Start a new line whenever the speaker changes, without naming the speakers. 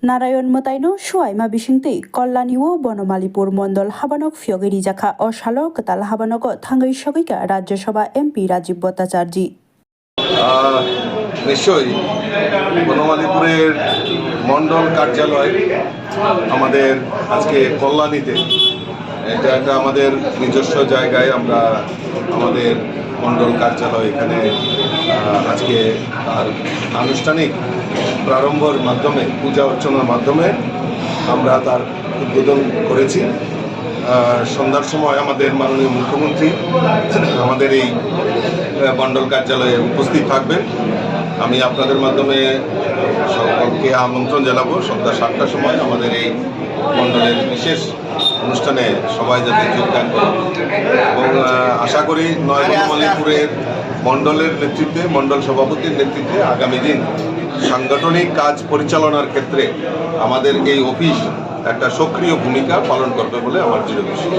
নারায়ণ মতাইনো সুয়াইমা বিসিংতৈ কল্যাণী ও Banamalipur Mondal হাবানক ফিয়গেরি জাখা অশালো কতাল হাবানক থাঙ্গৈ সগৈকা Rajya Sabha MP Rajib Bhattacharya
নিশ্চয়ই বনমালীপুরের মন্ডল কার্যালয় আমাদের আজকে কল্যাণীতে, এটা একটা আমাদের নিজস্ব জায়গায় আমরা আমাদের মন্ডল কার্যালয় এখানে আজকে তার আনুষ্ঠানিক প্রারম্ভের মাধ্যমে পূজা অর্চনার মাধ্যমে আমরা তার উদ্বোধন করেছি। সন্ধ্যার সময় আমাদের মাননীয় মুখ্যমন্ত্রী আমাদের এই মন্ডল কার্যালয়ে উপস্থিত থাকবেন। আমি আপনাদের মাধ্যমে সকলকে আমন্ত্রণ জানাবো সন্ধ্যা 7টার সময় আমাদের এই মন্ডলের বিশেষ অনুষ্ঠানে সবাই যাতে যোগদান করে এবং আশা করি বনমালীপুরের মন্ডলের নেতৃত্বে, মন্ডল সভাপতির নেতৃত্বে আগামী দিন সাংগঠনিক কাজ পরিচালনার ক্ষেত্রে আমাদের এই অফিস একটা সক্রিয় ভূমিকা পালন করবে বলে আমার দৃঢ় বিশ্বাস।